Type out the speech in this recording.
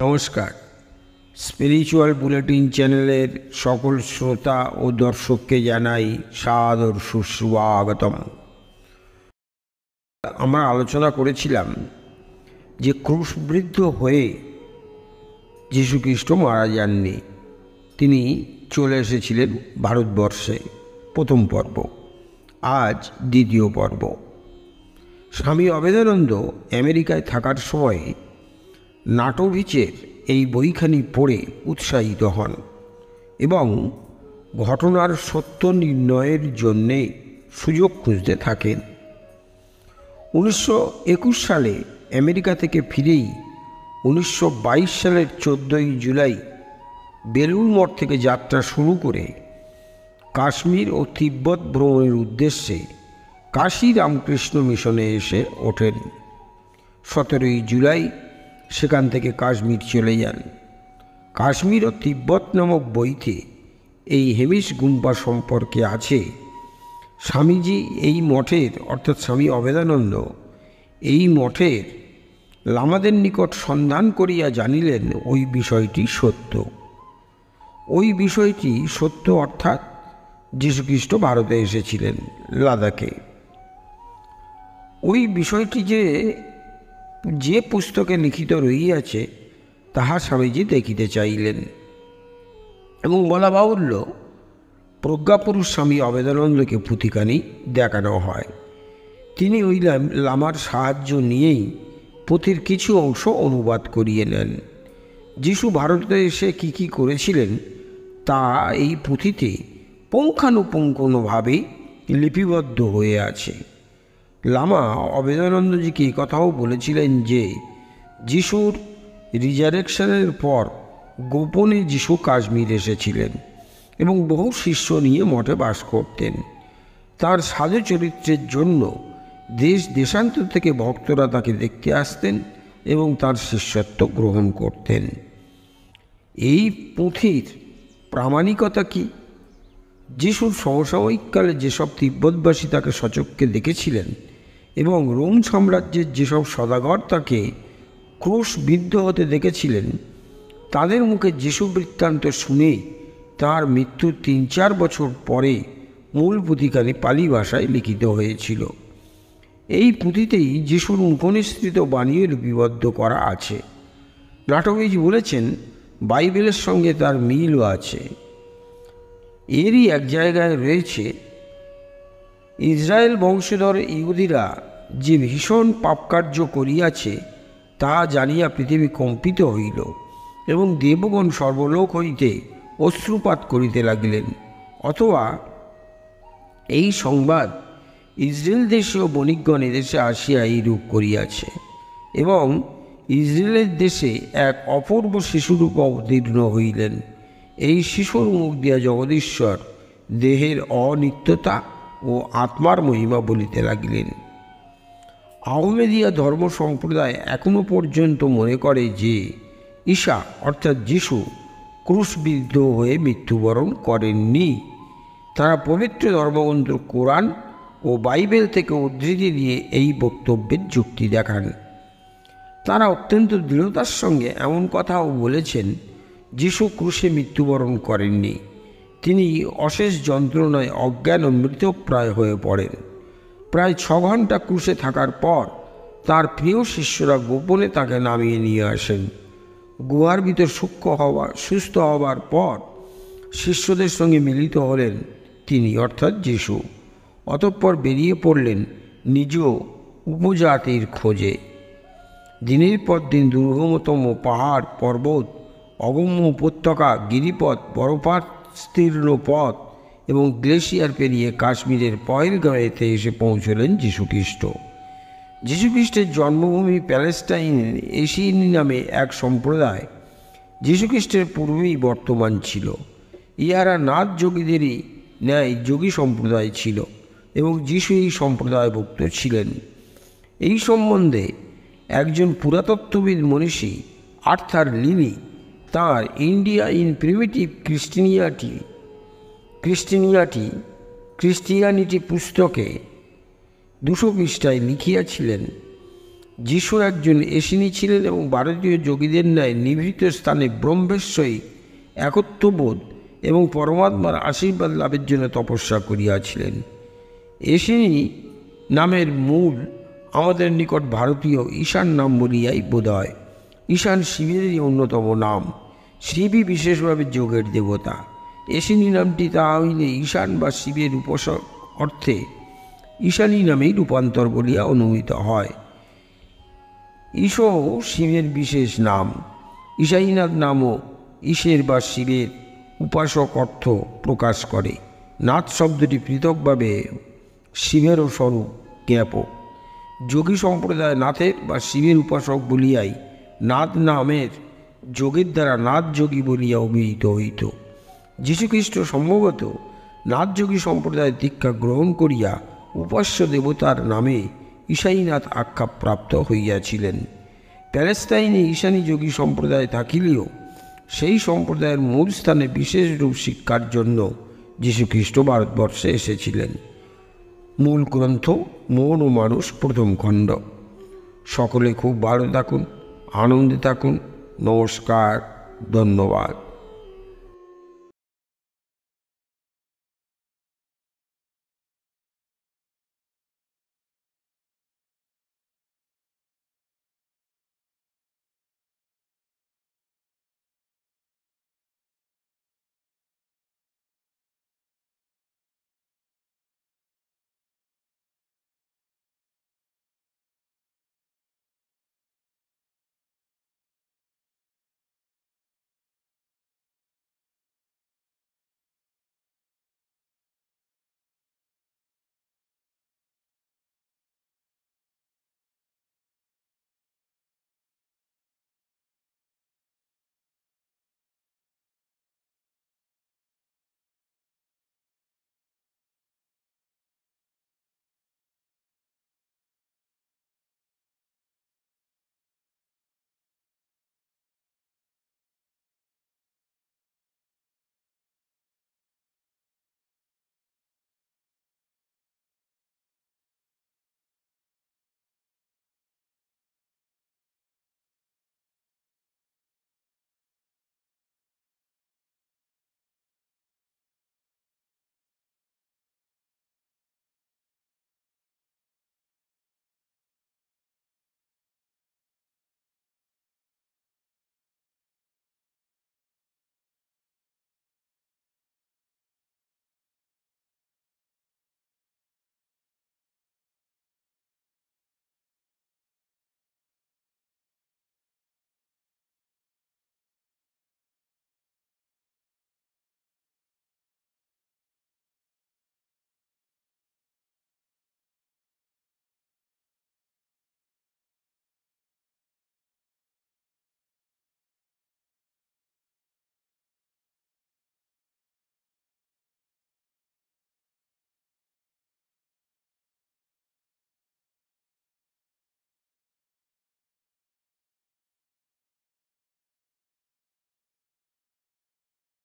নমস্কার। Spiritual bulletin চ্যানেলের সকল শ্রোতা ও দর্শককে জানাই সাদর সুস্বাগতম। আমরা আলোচনা করেছিলাম যে ক্রুশবিদ্ধ হয়ে যীশুখ্রিস্ট মারা যাননি, তিনি চলে এসেছিলেন ভারতবর্ষে। প্রথম পর্ব। আজ দ্বিতীয় পর্ব। স্বামী অভেদানন্দ আমেরিকায় থাকার সময় নাটোভিচের এই বইখানি পড়ে উৎসাহিত হন এবং ঘটনার সত্য নির্ণয়ের জন্যে সুযোগ খুঁজতে থাকেন। 1921 সালে আমেরিকা থেকে ফিরেই 1922 সালের 14ই জুলাই বেলুড় মঠ থেকে যাত্রা শুরু করে কাশ্মীর ও তিব্বত ভ্রমণের উদ্দেশ্যে কাশী রামকৃষ্ণ মিশনে এসে ওঠেন। 17ই জুলাই সেখান থেকে কাশ্মীর চলে যান। কাশ্মীর ও তিব্বত নামক বইতে এই হেমিশ গুম্পা সম্পর্কে আছে। স্বামীজি এই মঠের অর্থাৎ স্বামী অভেদানন্দ এই মঠের লামাদের নিকট সন্ধান করিয়া জানিলেন ওই বিষয়টি সত্য। ওই বিষয়টি সত্য অর্থাৎ যীশুখ্রিস্ট ভারতে এসেছিলেন লাদাখে। ওই বিষয়টি যে পুস্তকে লিখিত রহিয়াছে তাহা স্বামীজি দেখিতে চাইলেন এবং বলা বাহুল্য প্রজ্ঞাপুরুষ স্বামী অভেদানন্দকে পুঁথিখানি দেখানো হয়। তিনি ওই লামার সাহায্য নিয়েই পুঁথির কিছু অংশ অনুবাদ করিয়ে নেন। যীশু ভারতে এসে কি করেছিলেন তা এই পুঁথিতে পুঙ্খানুপুঙ্খভাবে লিপিবদ্ধ হয়ে আছে। লামা অভেদানন্দজিকে এই কথাও বলেছিলেন যে যিশুর রিজারেকশনের পর গোপনে যিশু কাশ্মীর এসেছিলেন এবং বহু শিষ্য নিয়ে মঠে বাস করতেন। তার সাধু চরিত্রের জন্য দেশ দেশান্তর থেকে ভক্তরা তাকে দেখতে আসতেন এবং তার শিষ্যত্ব গ্রহণ করতেন। এই পুঁথির প্রামাণিকতা কি? যিশুর সমসাময়িককালে যেসব তিব্বতবাসী তাকে সচক্ষে দেখেছিলেন এবং রোম সাম্রাজ্যের যেসব সদাগর তাকে ক্রুশবিদ্ধ হতে দেখেছিলেন, তাদের মুখে যিশু বৃত্তান্ত শুনে তাঁর মৃত্যুর 3-4 বছর পরে মূল পুঁথিখানি পালি ভাষায় লিখিত হয়েছিল। এই পুঁথিতেই যিশুর মুখনিসৃত বাণীও লিপিবদ্ধ করা আছে। নাটোভিচ বলেছেন বাইবেলের সঙ্গে তার মিলও আছে। এরই এক জায়গায় রয়েছে, ইসরায়েল বংশধর ইহুদিরা যে ভীষণ পাপকার্য করিয়াছে তা জানিয়া পৃথিবী কম্পিত হইল এবং দেবগণ সর্বলোক হইতে অশ্রুপাত করিতে লাগিলেন। অথবা এই সংবাদ ইসরায়েল দেশীয় বণিকগণ এদেশে আসিয়া এইরূপ করিয়াছে এবং ইসরায়েলের দেশে এক অপূর্ব শিশুরূপ অবতীর্ণ হইলেন। এই শিশুর মুখ দিয়া জগদীশ্বর দেহের অনিত্যতা ও আত্মার মহিমা বলিতে লাগিলেন। আহমেদিয়া ধর্ম সম্প্রদায় এখনও পর্যন্ত মনে করে যে ঈশা অর্থাৎ যিশু ক্রুশবিদ্ধ হয়ে মৃত্যুবরণ করেননি। তারা পবিত্র ধর্মগ্রন্থ কোরআন ও বাইবেল থেকে উদ্ধৃতি দিয়ে এই বক্তব্যের যুক্তি দেখান। তারা অত্যন্ত দৃঢ়তার সঙ্গে এমন কথাও বলেছেন, যিশু ক্রুশে মৃত্যুবরণ করেননি, তিনি অশেষ যন্ত্রণায় অজ্ঞান ও মৃতপ্রায় হয়ে পড়েন। প্রায় 6 ঘন্টা ক্রুশে থাকার পর তার প্রিয় শিষ্যরা গোপনে তাকে নামিয়ে নিয়ে আসেন। গুহার ভিতর সুস্থ হবার পর শিষ্যদের সঙ্গে মিলিত হলেন তিনি অর্থাৎ যিশু। অতঃপর বেরিয়ে পড়লেন নিজ উপজাতির খোঁজে। দিনের পর দিন দুর্গমতম পাহাড় পর্বত, অগম্য উপত্যকা, গিরিপথ, বরফাস্তীর্ণ পথ এবং গ্লেশিয়ার পেরিয়ে কাশ্মীরের পহেলগাঁওতে এসে পৌঁছলেন যীশুখ্রিস্ট। যীশুখ্রিস্টের জন্মভূমি প্যালেস্টাইন এশিয়ানি নামে এক সম্প্রদায় যীশুখ্রিস্টের পূর্বেই বর্তমান ছিল। ইহারা নাথ যোগীদেরই ন্যায় যোগী সম্প্রদায় ছিল এবং যিশু এই সম্প্রদায়ভুক্ত ছিলেন। এই সম্বন্ধে একজন পুরাতত্ত্ববিদ মনীষী আর্থার লিনি তাঁর ইন্ডিয়া ইন প্রিমিটিভ ক্রিশ্চিয়ানিটি পুস্তকে 200 পৃষ্ঠায় লিখিয়াছিলেন যিশু একজন এশিনী ছিলেন এবং ভারতীয় যোগীদের ন্যায় নিভৃত স্থানে ব্রহ্মের সহিত একত্ববোধ এবং পরমাত্মার আশীর্বাদ লাভের জন্য তপস্যা করিয়াছিলেন। এশিনী নামের মূল আমাদের নিকট ভারতীয় ঈশান নাম বলিয়াই বোধ হয়। ঈশান শিবেরই অন্যতম নাম। শিবই বিশেষভাবে যোগের দেবতা। এশিনী নামটি তাহা হইলে ঈশান বা শিবের উপাসক অর্থে ঈশানী নামেই রূপান্তর বলিয়া অনুমিত হয়। ঈশও শিবের বিশেষ নাম। ঈশানীনাথ নামও ঈশের বা শিবের উপাসক অর্থ প্রকাশ করে। নাথ শব্দটি পৃথকভাবে শিবেরও স্বরূপ জ্ঞাপক। যোগী সম্প্রদায় নাথের বা শিবের উপাসক বলিয়াই নাথ নামের যোগের দ্বারা নাথ যোগী বলিয়া অভিহিত হইত। যীশুখ্রিস্ট সম্ভবত নাথ যোগী সম্প্রদায় দীক্ষা গ্রহণ করিয়া উপাস্য দেবতার নামে ঈশানীনাথ আখ্যা প্রাপ্ত হইয়াছিলেন। প্যালেস্টাইনে ঈশানী যোগী সম্প্রদায় থাকিলেও সেই সম্প্রদায়ের মূল স্থানে বিশেষ রূপ শিক্ষার জন্য যীশুখ্রিস্ট ভারতবর্ষে এসেছিলেন। মূল গ্রন্থ মন ও মানুষ, প্রথম খণ্ড। সকলে খুব ভালো থাকুন, আনন্দে থাকুন। নমস্কার, ধন্যবাদ।